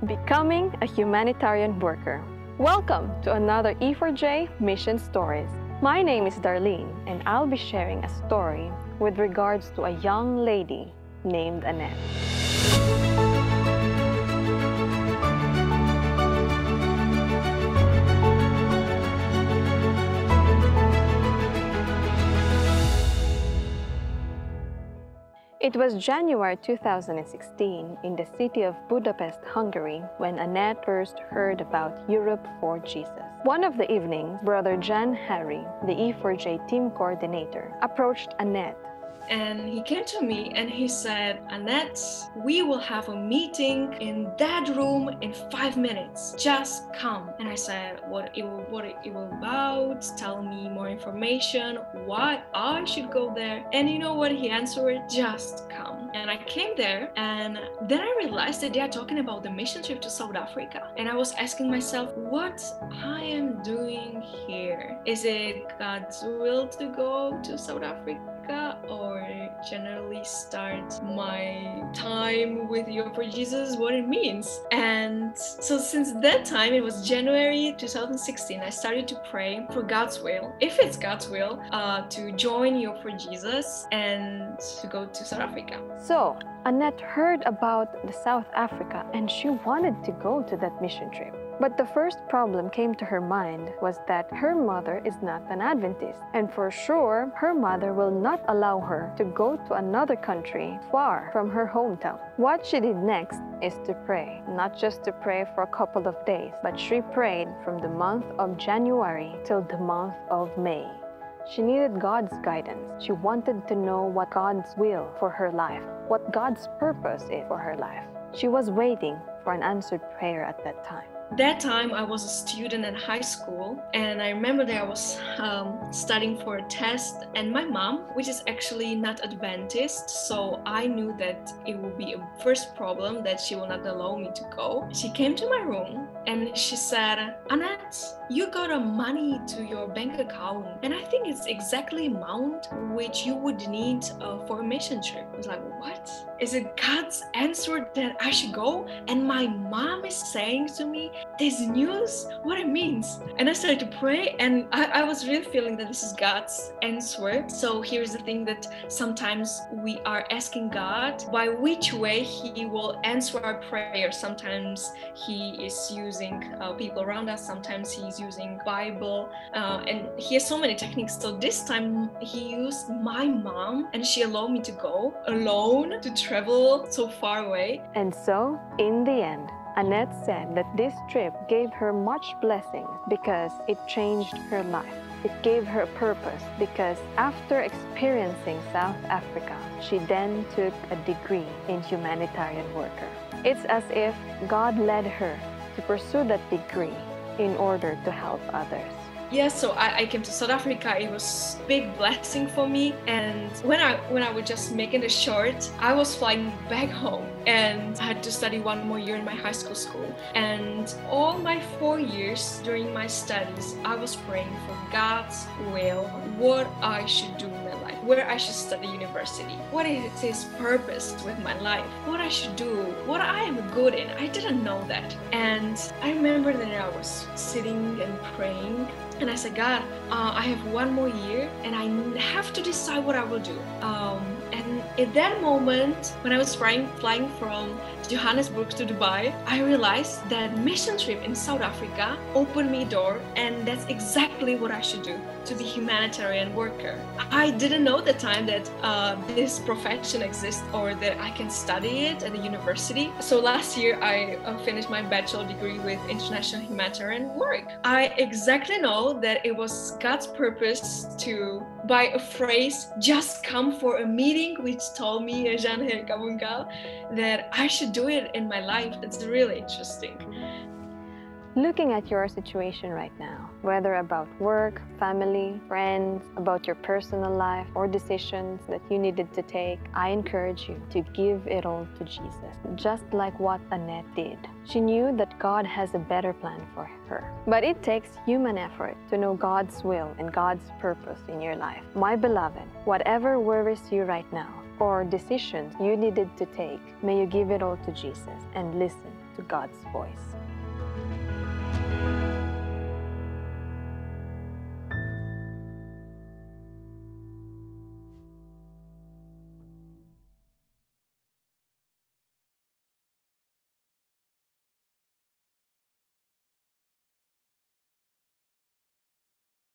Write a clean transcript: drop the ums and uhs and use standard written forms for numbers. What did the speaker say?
Becoming a humanitarian worker. Welcome to another E4J Mission Stories. My name is Darlene, and I'll be sharing a story with regards to a young lady named Anett. It was January 2016 in the city of Budapest, Hungary, when Anett first heard about Europe4Jesus. One of the evenings, Brother Jan Harry, the E4J team coordinator, approached Anett. And he came to me and he said, Anett, we will have a meeting in that room in 5 minutes. Just come. And I said, what it will about? Tell me more information. Why I should go there? And you know what he answered? Just come. And I came there, and then I realized that they are talking about the mission trip to South Africa. And I was asking myself, what I am doing here? Is it God's will to go to South Africa? Or generally start my time with Europe4Jesus, what it means. And so since that time, it was January 2016, I started to pray for God's will, if it's God's will, to join Europe4Jesus and to go to South Africa. So Anett heard about the South Africa and she wanted to go to that mission trip. But the first problem came to her mind was that her mother is not an Adventist, and for sure, her mother will not allow her to go to another country far from her hometown. What she did next is to pray, not just to pray for a couple of days, but she prayed from the month of January till the month of May. She needed God's guidance. She wanted to know what God's will for her life, what God's purpose is for her life. She was waiting for an answered prayer at that time. That time I was a student in high school, and I remember that I was studying for a test, and my mom, which is actually not Adventist, so I knew that it would be a first problem that she will not allow me to go. She came to my room and she said, Anett, you got a money to your bank account, and I think it's exactly amount which you would need for a mission trip. I was like, what? Is it God's answer that I should go? And my mom is saying to me this news, what it means. And I started to pray, and I was really feeling that this is God's answer. So here's the thing, that sometimes we are asking God by which way He will answer our prayer. Sometimes He is using people around us, sometimes He's using Bible, and He has so many techniques. So this time He used my mom, and she allowed me to go alone, to travel so far away. And so, in the end, Anett said that this trip gave her much blessings because it changed her life. It gave her a purpose because after experiencing South Africa, she then took a degree in humanitarian worker. It's as if God led her to pursue that degree in order to help others. Yes, so I came to South Africa. It was a big blessing for me. And when I was just making it short, I was flying back home, and I had to study 1 more year in my high school. And all my 4 years during my studies, I was praying for God's will, what I should do in my life, where I should study university, what is His purpose with my life, what I should do, what I am good in. I didn't know that. And I remember that I was sitting and praying, and I said, God, I have 1 more year and I have to decide what I will do. And at that moment, when I was flying from Johannesburg to Dubai, I realized that mission trip in South Africa opened me a door, and that's exactly what I should do, to be humanitarian worker. I didn't know at the time that this profession exists, or that I can study it at the university. So last year I finished my bachelor degree with international humanitarian work. I exactly know that it was God's purpose to, by a phrase, just come for a meeting, which told me, that I should do it in my life. It's really interesting. Looking at your situation right now, whether about work, family, friends, about your personal life, or decisions that you needed to take, I encourage you to give it all to Jesus, just like what Anett did. She knew that God has a better plan for her. But it takes human effort to know God's will and God's purpose in your life. My beloved, whatever worries you right now, or decisions you needed to take, may you give it all to Jesus and listen. to God's voice.